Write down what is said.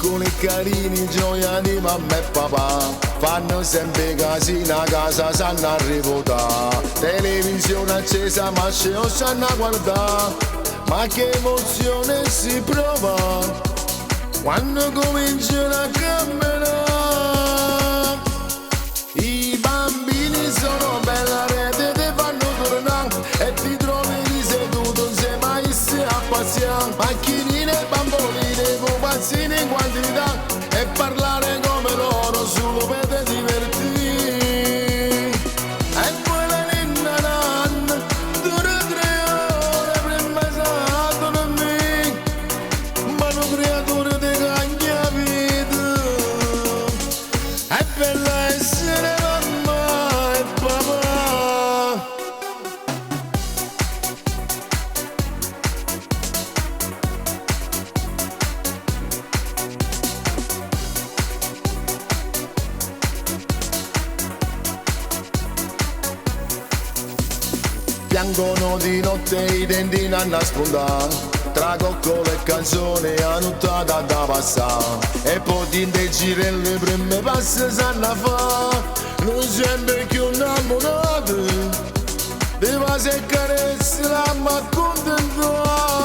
piccoli e carini, gioia di mamma e papà. Fanno sempre casino a casa, sanno arrivare. Televisione accesa, ma ce lo sanno guardare. Ma che emozione si prova quando cominciano a camminare. I bambini sono bella rete, ti fanno tornare e ti trovi seduto insieme a essi a passiare. Macchinine e bamboline, pupazzini in quantità e parlare come loro solo per te divertire. E poi la ninna nanna dura 3 ore prima sa dormire, ma non creature di cagna vita. È bella essere mamma e papà. Piangono di notte i denti a nascondere, tra coccole e canzoni a nottata da passare. E poi ti indegire le prime passe sanno fa. Noi sempre più innamorati, ti va se carezzi la ma contento.